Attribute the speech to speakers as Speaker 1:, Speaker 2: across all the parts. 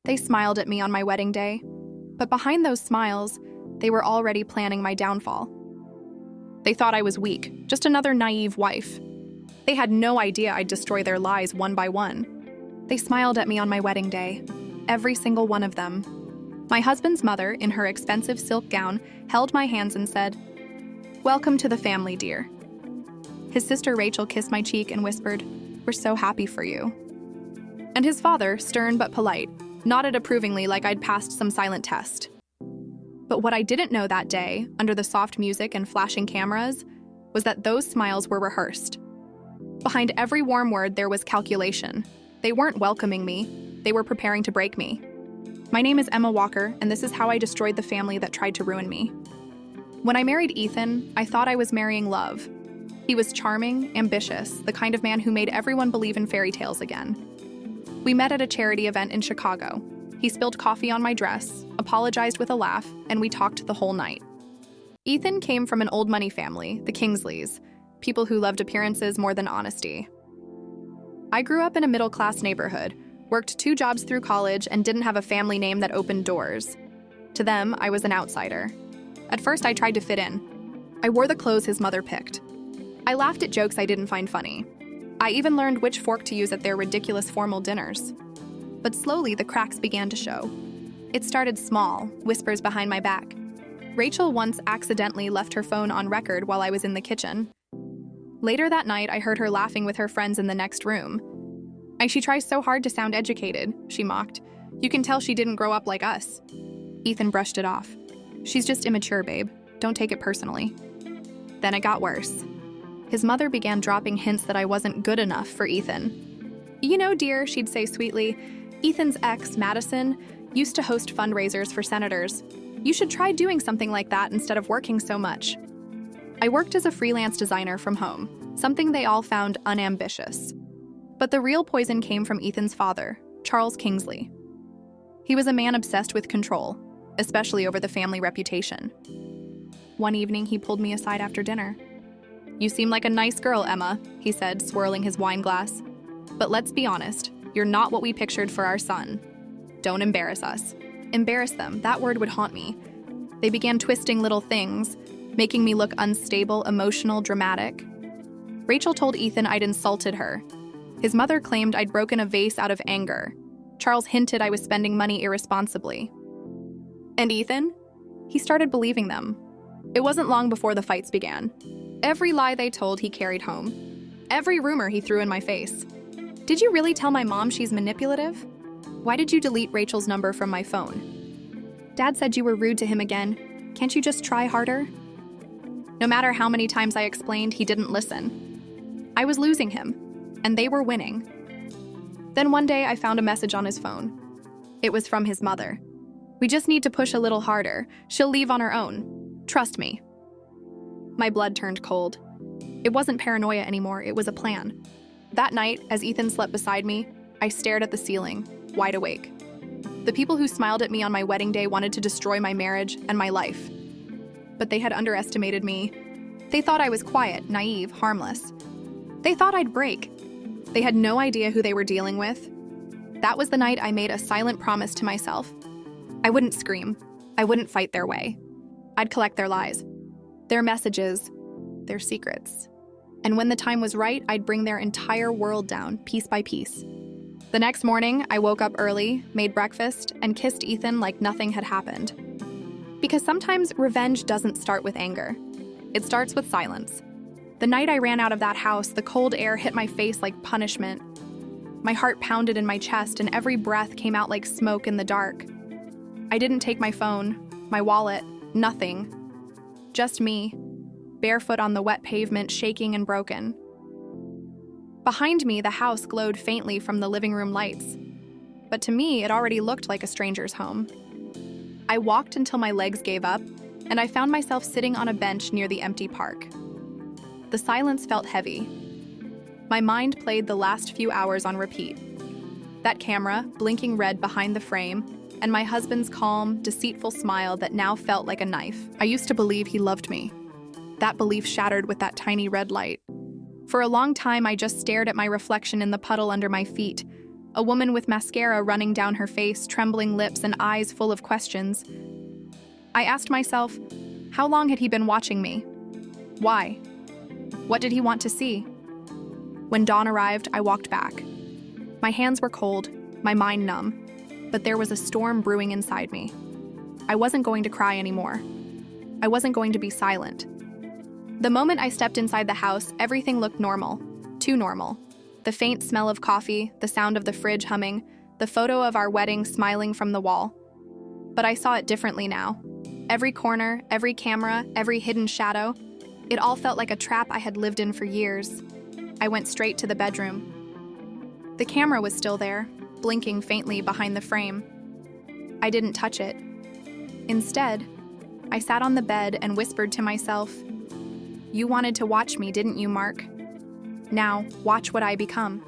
Speaker 1: They smiled at me on my wedding day, but behind those smiles, they were already planning my downfall. They thought I was weak, just another naive wife. They had no idea I'd destroy their lies one by one. They smiled at me on my wedding day, every single one of them. My husband's mother, in her expensive silk gown, held my hands and said, "Welcome to the family, dear." His sister Rachel kissed my cheek and whispered, "We're so happy for you." And his father, stern but polite, nodded approvingly like I'd passed some silent test. But what I didn't know that day, under the soft music and flashing cameras, was that those smiles were rehearsed. Behind every warm word there was calculation. They weren't welcoming me, they were preparing to break me. My name is Emma Walker, and this is how I destroyed the family that tried to ruin me. When I married Ethan, I thought I was marrying love. He was charming, ambitious, the kind of man who made everyone believe in fairy tales again. We met at a charity event in Chicago. He spilled coffee on my dress, apologized with a laugh, and we talked the whole night. Ethan came from an old money family, the Kingsleys, people who loved appearances more than honesty. I grew up in a middle-class neighborhood, worked 2 jobs through college, and didn't have a family name that opened doors. To them, I was an outsider. At first, I tried to fit in. I wore the clothes his mother picked. I laughed at jokes I didn't find funny. I even learned which fork to use at their ridiculous formal dinners. But slowly, the cracks began to show. It started small, whispers behind my back. Rachel once accidentally left her phone on record while I was in the kitchen. Later that night, I heard her laughing with her friends in the next room. "She tries so hard to sound educated," she mocked. "You can tell she didn't grow up like us." Ethan brushed it off. "She's just immature, babe. Don't take it personally." Then it got worse. His mother began dropping hints that I wasn't good enough for Ethan. "You know, dear," she'd say sweetly, "Ethan's ex, Madison, used to host fundraisers for senators. You should try doing something like that instead of working so much." I worked as a freelance designer from home, something they all found unambitious. But the real poison came from Ethan's father, Charles Kingsley. He was a man obsessed with control, especially over the family reputation. One evening, he pulled me aside after dinner. "You seem like a nice girl, Emma," he said, swirling his wine glass. "But let's be honest, you're not what we pictured for our son. Don't embarrass us." Embarrass them, that word would haunt me. They began twisting little things, making me look unstable, emotional, dramatic. Rachel told Ethan I'd insulted her. His mother claimed I'd broken a vase out of anger. Charles hinted I was spending money irresponsibly. And Ethan? He started believing them. It wasn't long before the fights began. Every lie they told, he carried home. Every rumor he threw in my face. "Did you really tell my mom she's manipulative? Why did you delete Rachel's number from my phone? Dad said you were rude to him again. Can't you just try harder?" No matter how many times I explained, he didn't listen. I was losing him, and they were winning. Then one day I found a message on his phone. It was from his mother. "We just need to push a little harder. She'll leave on her own. Trust me." My blood turned cold. It wasn't paranoia anymore, it was a plan. That night, as Ethan slept beside me, I stared at the ceiling, wide awake. The people who smiled at me on my wedding day wanted to destroy my marriage and my life. But they had underestimated me. They thought I was quiet, naive, harmless. They thought I'd break. They had no idea who they were dealing with. That was the night I made a silent promise to myself. I wouldn't scream. I wouldn't fight their way. I'd collect their lies, their messages, their secrets. And when the time was right, I'd bring their entire world down, piece by piece. The next morning, I woke up early, made breakfast, and kissed Ethan like nothing had happened. Because sometimes revenge doesn't start with anger. It starts with silence. The night I ran out of that house, the cold air hit my face like punishment. My heart pounded in my chest, and every breath came out like smoke in the dark. I didn't take my phone, my wallet, nothing. Just me, barefoot on the wet pavement, shaking and broken. Behind me, the house glowed faintly from the living room lights. But to me, it already looked like a stranger's home. I walked until my legs gave up, and I found myself sitting on a bench near the empty park. The silence felt heavy. My mind played the last few hours on repeat. That camera, blinking red behind the frame, and my husband's calm, deceitful smile that now felt like a knife. I used to believe he loved me. That belief shattered with that tiny red light. For a long time, I just stared at my reflection in the puddle under my feet, a woman with mascara running down her face, trembling lips, and eyes full of questions. I asked myself, how long had he been watching me? Why? What did he want to see? When dawn arrived, I walked back. My hands were cold, my mind numb, but there was a storm brewing inside me. I wasn't going to cry anymore. I wasn't going to be silent. The moment I stepped inside the house, everything looked normal. Too normal. The faint smell of coffee, the sound of the fridge humming, the photo of our wedding smiling from the wall. But I saw it differently now. Every corner, every camera, every hidden shadow, it all felt like a trap I had lived in for years. I went straight to the bedroom. The camera was still there, blinking faintly behind the frame. I didn't touch it. Instead, I sat on the bed and whispered to myself, "You wanted to watch me, didn't you, Mark? Now, watch what I become."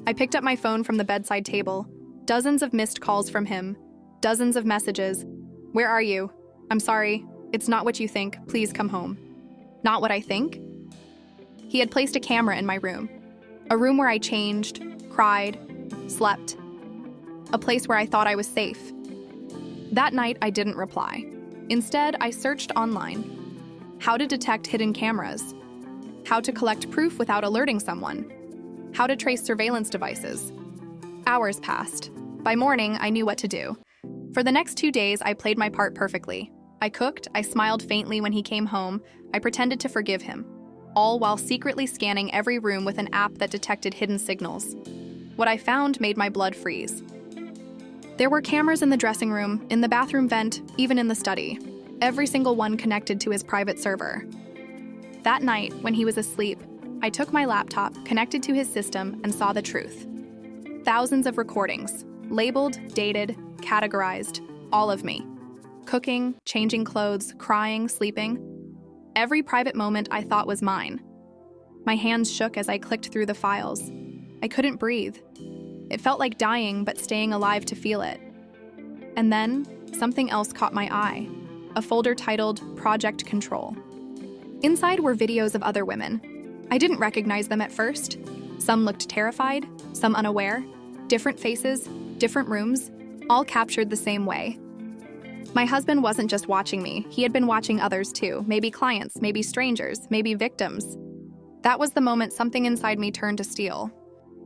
Speaker 1: I picked up my phone from the bedside table. Dozens of missed calls from him. Dozens of messages. "Where are you? I'm sorry. It's not what you think. Please come home." Not what I think? He had placed a camera in my room. A room where I changed, cried, slept. A place where I thought I was safe. That night, I didn't reply. Instead, I searched online. How to detect hidden cameras. How to collect proof without alerting someone. How to trace surveillance devices. Hours passed. By morning, I knew what to do. For the next 2 days, I played my part perfectly. I cooked, I smiled faintly when he came home, I pretended to forgive him, all while secretly scanning every room with an app that detected hidden signals. What I found made my blood freeze. There were cameras in the dressing room, in the bathroom vent, even in the study. Every single one connected to his private server. That night, when he was asleep, I took my laptop, connected to his system, and saw the truth. Thousands of recordings, labeled, dated, categorized, all of me. Cooking, changing clothes, crying, sleeping. Every private moment I thought was mine. My hands shook as I clicked through the files. I couldn't breathe. It felt like dying, but staying alive to feel it. And then, something else caught my eye. A folder titled Project Control. Inside were videos of other women. I didn't recognize them at first. Some looked terrified, some unaware. Different faces, different rooms, all captured the same way. My husband wasn't just watching me, he had been watching others too, maybe clients, maybe strangers, maybe victims. That was the moment something inside me turned to steel.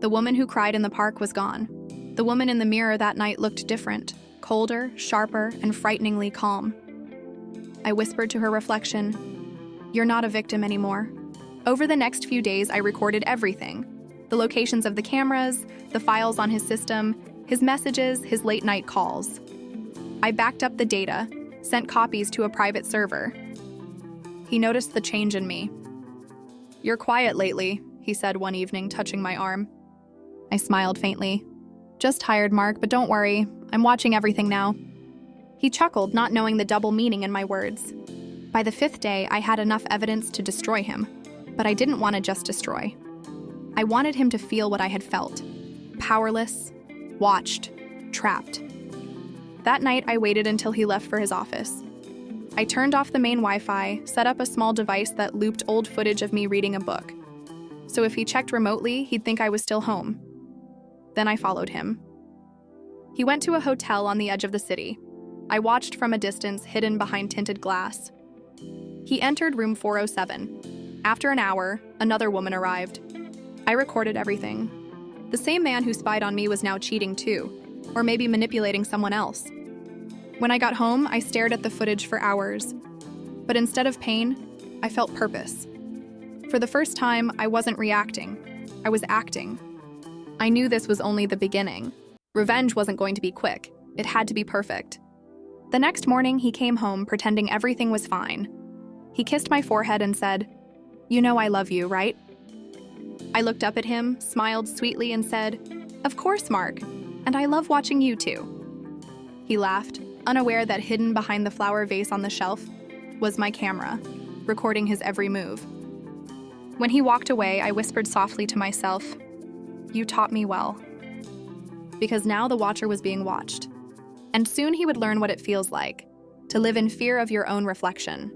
Speaker 1: The woman who cried in the park was gone. The woman in the mirror that night looked different, colder, sharper, and frighteningly calm. I whispered to her reflection, "You're not a victim anymore." Over the next few days, I recorded everything. The locations of the cameras, the files on his system, his messages, his late-night calls. I backed up the data, sent copies to a private server. He noticed the change in me. "You're quiet lately," he said one evening, touching my arm. I smiled faintly. "Just tired, Mark, but don't worry. I'm watching everything now." He chuckled, not knowing the double meaning in my words. By the 5th day, I had enough evidence to destroy him, but I didn't want to just destroy. I wanted him to feel what I had felt. Powerless, watched, trapped. That night, I waited until he left for his office. I turned off the main Wi-Fi, set up a small device that looped old footage of me reading a book. So if he checked remotely, he'd think I was still home. Then I followed him. He went to a hotel on the edge of the city. I watched from a distance, hidden behind tinted glass. He entered room 407. After an hour, another woman arrived. I recorded everything. The same man who spied on me was now cheating too, or maybe manipulating someone else. When I got home, I stared at the footage for hours. But instead of pain, I felt purpose. For the first time, I wasn't reacting. I was acting. I knew this was only the beginning. Revenge wasn't going to be quick. It had to be perfect. The next morning, he came home pretending everything was fine. He kissed my forehead and said, "You know I love you, right?" I looked up at him, smiled sweetly, and said, "Of course, Mark, and I love watching you too." He laughed, unaware that hidden behind the flower vase on the shelf was my camera, recording his every move. When he walked away, I whispered softly to myself, "You taught me well." Because now the watcher was being watched. And soon he would learn what it feels like, to live in fear of your own reflection.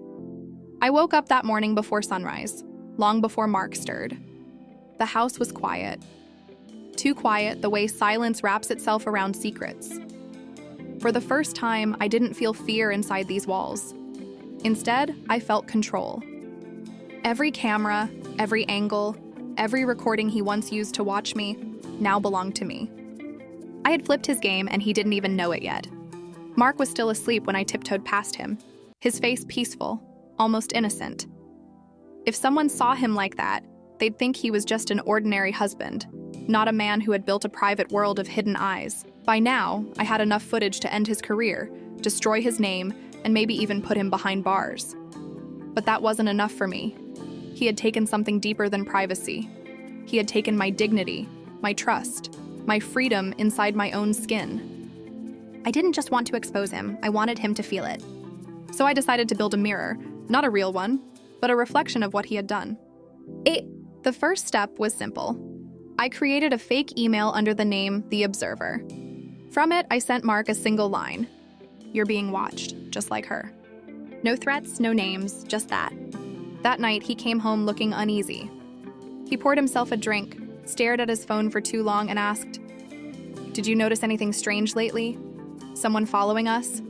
Speaker 1: I woke up that morning before sunrise, long before Mark stirred. The house was quiet. too quiet the way silence wraps itself around secrets. For the first time, I didn't feel fear inside these walls. Instead, I felt control. Every camera, every angle, every recording he once used to watch me now belonged to me. I had flipped his game and he didn't even know it yet. Mark was still asleep when I tiptoed past him, his face peaceful, almost innocent. If someone saw him like that, they'd think he was just an ordinary husband, not a man who had built a private world of hidden eyes. By now, I had enough footage to end his career, destroy his name, and maybe even put him behind bars. But that wasn't enough for me. He had taken something deeper than privacy. He had taken my dignity, my trust, my freedom inside my own skin. I didn't just want to expose him, I wanted him to feel it. So I decided to build a mirror, not a real one, but a reflection of what he had done. The first step was simple. I created a fake email under the name The Observer. From it, I sent Mark a single line. "You're being watched, just like her." No threats, no names, just that. That night, he came home looking uneasy. He poured himself a drink, stared at his phone for too long, and asked, "Did you notice anything strange lately? Someone following us?"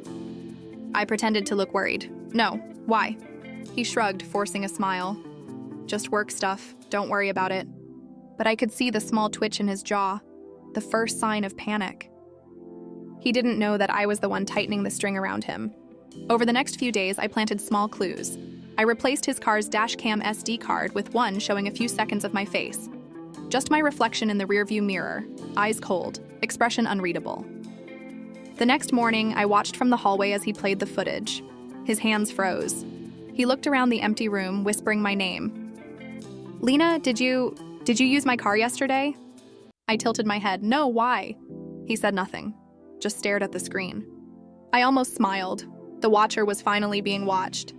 Speaker 1: I pretended to look worried. "No, why?" He shrugged, forcing a smile. "Just work stuff, don't worry about it." But I could see the small twitch in his jaw, the first sign of panic. He didn't know that I was the one tightening the string around him. Over the next few days, I planted small clues. I replaced his car's dashcam SD card with one showing a few seconds of my face. Just my reflection in the rearview mirror, eyes cold, expression unreadable. The next morning, I watched from the hallway as he played the footage. His hands froze. He looked around the empty room, whispering my name. "Lena, did you use my car yesterday?" I tilted my head. "No, why?" He said nothing, just stared at the screen. I almost smiled. The watcher was finally being watched.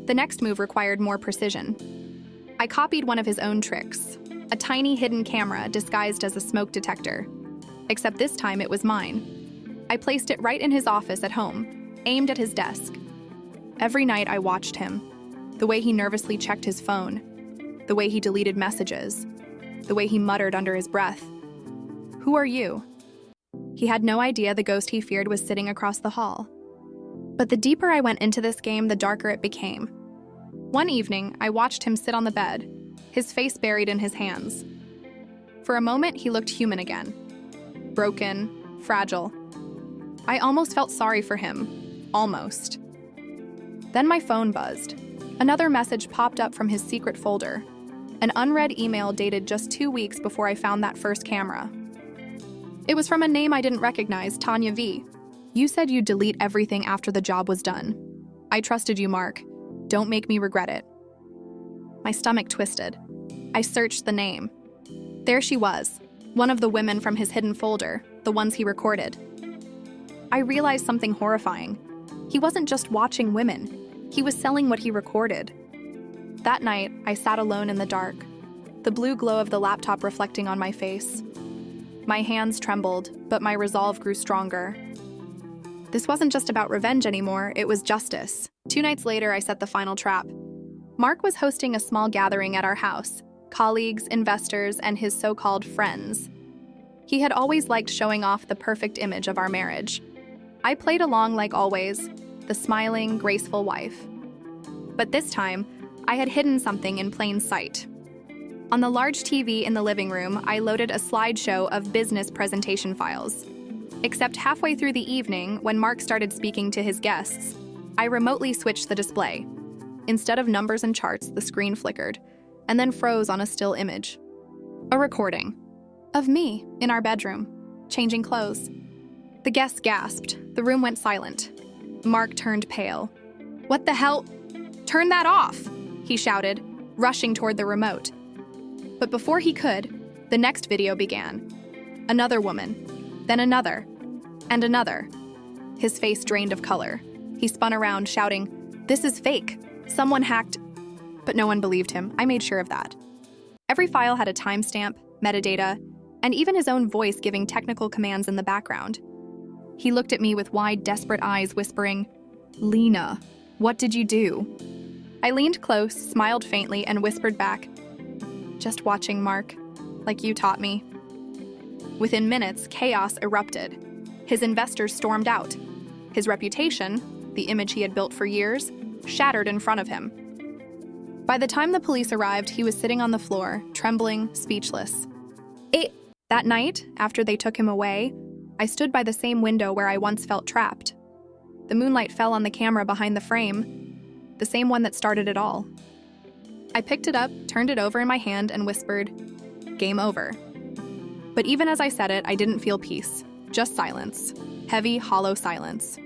Speaker 1: The next move required more precision. I copied one of his own tricks, a tiny hidden camera disguised as a smoke detector. Except this time it was mine. I placed it right in his office at home, aimed at his desk. Every night I watched him, the way he nervously checked his phone, the way he deleted messages, the way he muttered under his breath. "Who are you?" He had no idea the ghost he feared was sitting across the hall. But the deeper I went into this game, the darker it became. One evening, I watched him sit on the bed, his face buried in his hands. For a moment, he looked human again. Broken, fragile. I almost felt sorry for him. Almost. Then my phone buzzed. Another message popped up from his secret folder. An unread email dated just 2 weeks before I found that first camera. It was from a name I didn't recognize, Tanya V. "You said you'd delete everything after the job was done. I trusted you, Mark. Don't make me regret it." My stomach twisted. I searched the name. There she was, one of the women from his hidden folder, the ones he recorded. I realized something horrifying. He wasn't just watching women. He was selling what he recorded. That night, I sat alone in the dark, the blue glow of the laptop reflecting on my face. My hands trembled, but my resolve grew stronger. This wasn't just about revenge anymore, it was justice. 2 nights later, I set the final trap. Mark was hosting a small gathering at our house, colleagues, investors, and his so-called friends. He had always liked showing off the perfect image of our marriage. I played along like always, the smiling, graceful wife. But this time, I had hidden something in plain sight. On the large TV in the living room, I loaded a slideshow of business presentation files. Except halfway through the evening, when Mark started speaking to his guests, I remotely switched the display. Instead of numbers and charts, the screen flickered, and then froze on a still image. A recording of me in our bedroom, changing clothes. The guests gasped. The room went silent. Mark turned pale. "What the hell? Turn that off!" he shouted, rushing toward the remote. But before he could, the next video began. Another woman, then another, and another. His face drained of color. He spun around, shouting, "This is fake. Someone hacked..." But no one believed him. I made sure of that. Every file had a timestamp, metadata, and even his own voice giving technical commands in the background. He looked at me with wide, desperate eyes, whispering, "Lena, what did you do?" I leaned close, smiled faintly, and whispered back, "Just watching, Mark, like you taught me." Within minutes, chaos erupted. His investors stormed out. His reputation, the image he had built for years, shattered in front of him. By the time the police arrived, he was sitting on the floor, trembling, speechless. That night, after they took him away, I stood by the same window where I once felt trapped. The moonlight fell on the camera behind the frame, the same one that started it all. I picked it up, turned it over in my hand, and whispered, "Game over." But even as I said it, I didn't feel peace, just silence, heavy, hollow silence.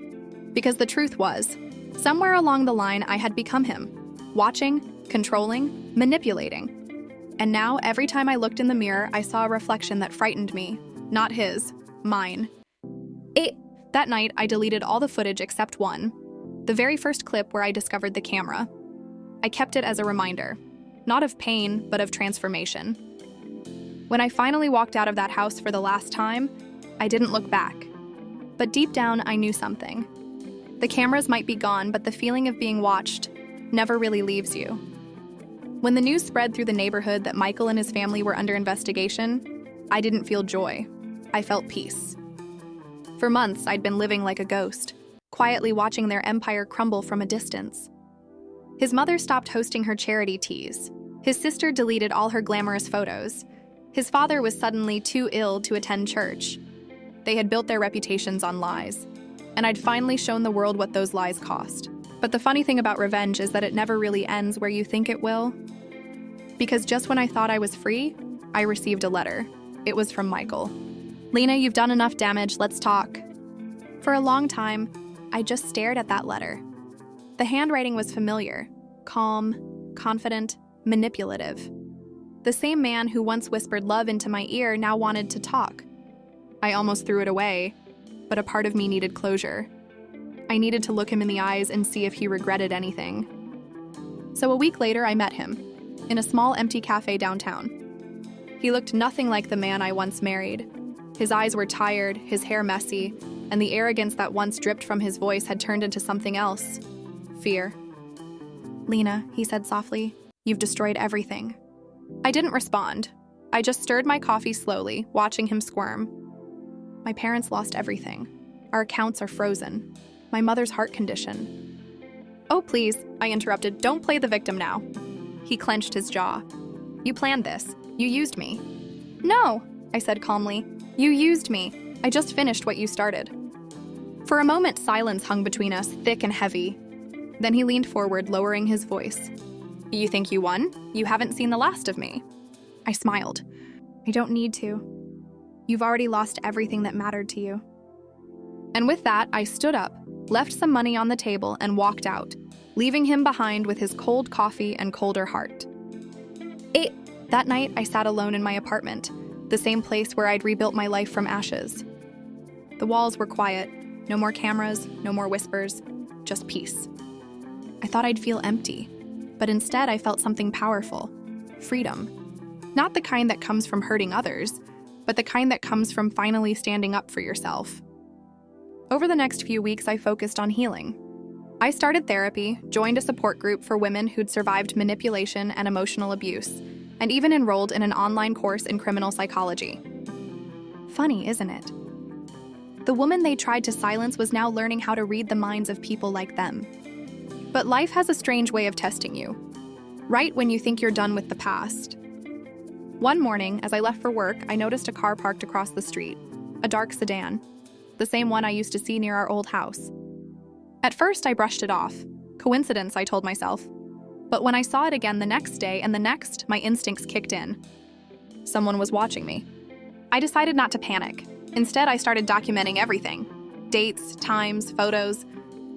Speaker 1: Because the truth was, somewhere along the line I had become him, watching, controlling, manipulating. And now, every time I looked in the mirror, I saw a reflection that frightened me. Not his, mine. That night, I deleted all the footage except one, the very first clip where I discovered the camera. I kept it as a reminder, not of pain, but of transformation. When I finally walked out of that house for the last time, I didn't look back. But deep down, I knew something. The cameras might be gone, but the feeling of being watched never really leaves you. When the news spread through the neighborhood that Michael and his family were under investigation, I didn't feel joy. I felt peace. For months, I'd been living like a ghost, quietly watching their empire crumble from a distance. His mother stopped hosting her charity teas. His sister deleted all her glamorous photos. His father was suddenly too ill to attend church. They had built their reputations on lies, and I'd finally shown the world what those lies cost. But the funny thing about revenge is that it never really ends where you think it will. Because just when I thought I was free, I received a letter. It was from Michael. "Lena, you've done enough damage, let's talk." For a long time, I just stared at that letter. The handwriting was familiar, calm, confident, manipulative. The same man who once whispered love into my ear now wanted to talk. I almost threw it away, but a part of me needed closure. I needed to look him in the eyes and see if he regretted anything. So a week later, I met him, in a small empty cafe downtown. He looked nothing like the man I once married. His eyes were tired, his hair messy, and the arrogance that once dripped from his voice had turned into something else. Fear. "Lena," he said softly, "you've destroyed everything." I didn't respond. I just stirred my coffee slowly, watching him squirm. "My parents lost everything. Our accounts are frozen. My mother's heart condition." "Oh, please," I interrupted, "don't play the victim now." He clenched his jaw. "You planned this. You used me." "No," I said calmly. "You used me. I just finished what you started." For a moment, silence hung between us, thick and heavy. Then he leaned forward, lowering his voice. "You think you won? You haven't seen the last of me." I smiled. "I don't need to. You've already lost everything that mattered to you." And with that, I stood up, left some money on the table, and walked out, leaving him behind with his cold coffee and colder heart. That night, I sat alone in my apartment, the same place where I'd rebuilt my life from ashes. The walls were quiet, no more cameras, no more whispers, just peace. I thought I'd feel empty, but instead I felt something powerful, freedom. Not the kind that comes from hurting others, but the kind that comes from finally standing up for yourself. Over the next few weeks, I focused on healing. I started therapy, joined a support group for women who'd survived manipulation and emotional abuse, and even enrolled in an online course in criminal psychology. Funny, isn't it? The woman they tried to silence was now learning how to read the minds of people like them. But life has a strange way of testing you, right when you think you're done with the past. One morning, as I left for work, I noticed a car parked across the street, a dark sedan, the same one I used to see near our old house. At first, I brushed it off. Coincidence, I told myself. But when I saw it again the next day and the next, my instincts kicked in. Someone was watching me. I decided not to panic. Instead, I started documenting everything. Dates, times, photos.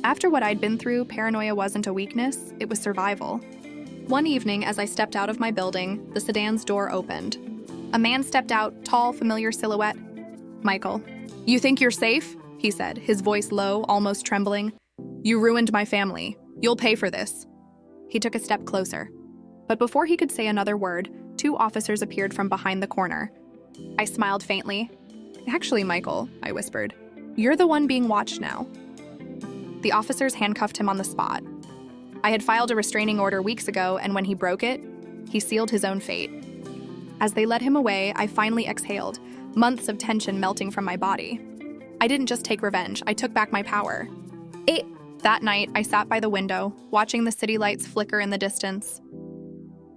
Speaker 1: After what I'd been through, paranoia wasn't a weakness, it was survival. One evening, as I stepped out of my building, the sedan's door opened. A man stepped out, tall, familiar silhouette. "Michael, you think you're safe?" he said, his voice low, almost trembling. "You ruined my family. You'll pay for this." He took a step closer. But before he could say another word, 2 officers appeared from behind the corner. I smiled faintly. "Actually, Michael," I whispered, "you're the one being watched now." The officers handcuffed him on the spot. I had filed a restraining order weeks ago, and when he broke it, he sealed his own fate. As they led him away, I finally exhaled, months of tension melting from my body. I didn't just take revenge, I took back my power. That night, I sat by the window, watching the city lights flicker in the distance.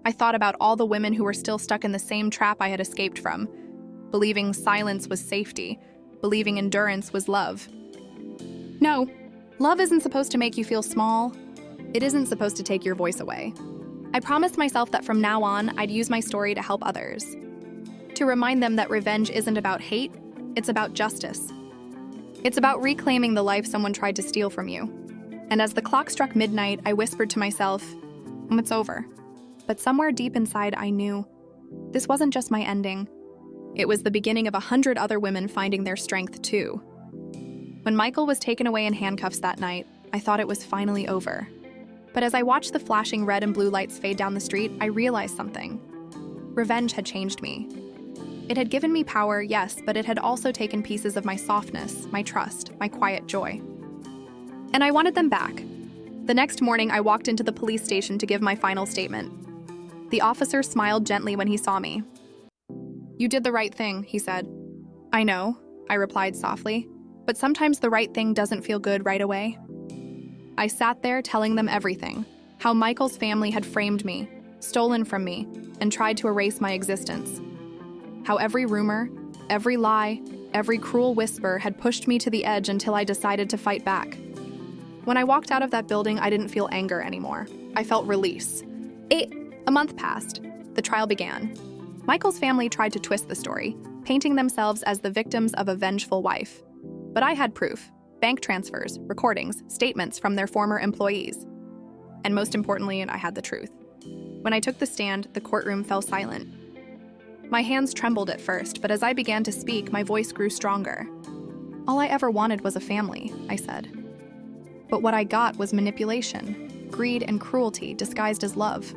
Speaker 1: I thought about all the women who were still stuck in the same trap I had escaped from, believing silence was safety, believing endurance was love. No, love isn't supposed to make you feel small. It isn't supposed to take your voice away. I promised myself that from now on, I'd use my story to help others. To remind them that revenge isn't about hate, it's about justice. It's about reclaiming the life someone tried to steal from you. And as the clock struck midnight, I whispered to myself, it's over. But somewhere deep inside, I knew this wasn't just my ending. It was the beginning of 100 other women finding their strength too. When Michael was taken away in handcuffs that night, I thought it was finally over. But as I watched the flashing red and blue lights fade down the street, I realized something. Revenge had changed me. It had given me power, yes, but it had also taken pieces of my softness, my trust, my quiet joy. And I wanted them back. The next morning, I walked into the police station to give my final statement. The officer smiled gently when he saw me. "You did the right thing," he said. "I know," I replied softly, "but sometimes the right thing doesn't feel good right away." I sat there telling them everything, how Michael's family had framed me, stolen from me, and tried to erase my existence. How every rumor, every lie, every cruel whisper had pushed me to the edge until I decided to fight back. When I walked out of that building, I didn't feel anger anymore. I felt release. A month passed. The trial began. Michael's family tried to twist the story, painting themselves as the victims of a vengeful wife. But I had proof: bank transfers, recordings, statements from their former employees. And most importantly, I had the truth. When I took the stand, the courtroom fell silent. My hands trembled at first, but as I began to speak, my voice grew stronger. "All I ever wanted was a family," I said. But what I got was manipulation, greed, and cruelty disguised as love.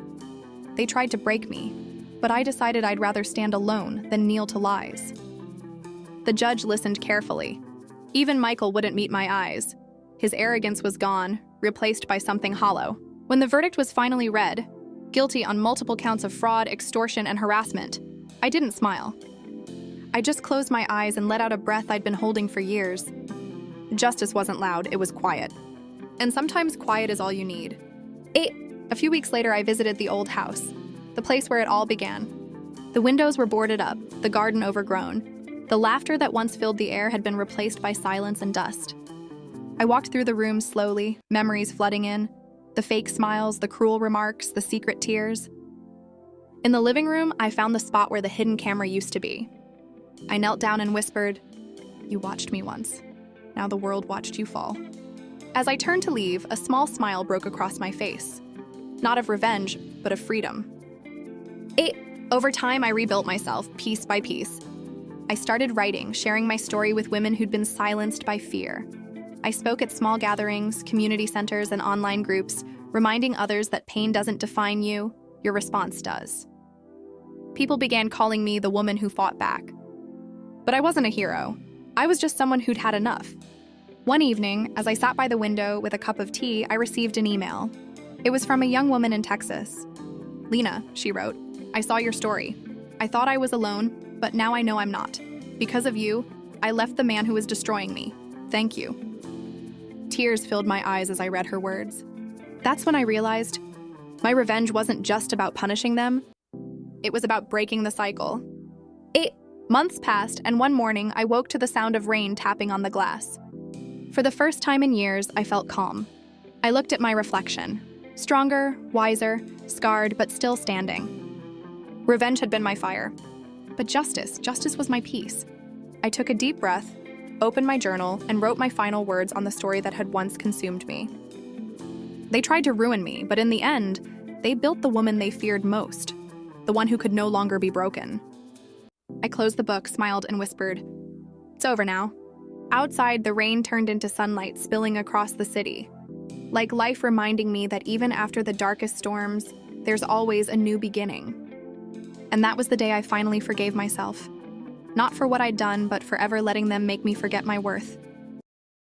Speaker 1: They tried to break me, but I decided I'd rather stand alone than kneel to lies. The judge listened carefully. Even Michael wouldn't meet my eyes. His arrogance was gone, replaced by something hollow. When the verdict was finally read, guilty on multiple counts of fraud, extortion, and harassment, I didn't smile. I just closed my eyes and let out a breath I'd been holding for years. Justice wasn't loud, it was quiet. And sometimes quiet is all you need. A few weeks later, I visited the old house, the place where it all began. The windows were boarded up, the garden overgrown. The laughter that once filled the air had been replaced by silence and dust. I walked through the room slowly, memories flooding in, the fake smiles, the cruel remarks, the secret tears. In the living room, I found the spot where the hidden camera used to be. I knelt down and whispered, "You watched me once. Now the world watched you fall." As I turned to leave, a small smile broke across my face. Not of revenge, but of freedom. Over time, I rebuilt myself, piece by piece. I started writing, sharing my story with women who'd been silenced by fear. I spoke at small gatherings, community centers, and online groups, reminding others that pain doesn't define you, your response does. People began calling me the woman who fought back. But I wasn't a hero. I was just someone who'd had enough. One evening, as I sat by the window with a cup of tea, I received an email. It was from a young woman in Texas. "Lena," she wrote, "I saw your story. I thought I was alone, but now I know I'm not. Because of you, I left the man who was destroying me. Thank you." Tears filled my eyes as I read her words. That's when I realized my revenge wasn't just about punishing them. It was about breaking the cycle. Months passed, and one morning I woke to the sound of rain tapping on the glass. For the first time in years, I felt calm. I looked at my reflection. Stronger, wiser, scarred, but still standing. Revenge had been my fire. But justice was my peace. I took a deep breath, opened my journal, and wrote my final words on the story that had once consumed me. They tried to ruin me, but in the end, they built the woman they feared most, the one who could no longer be broken. I closed the book, smiled, and whispered, "It's over now." Outside, the rain turned into sunlight spilling across the city, like life reminding me that even after the darkest storms, there's always a new beginning. And that was the day I finally forgave myself. Not for what I'd done, but for ever letting them make me forget my worth.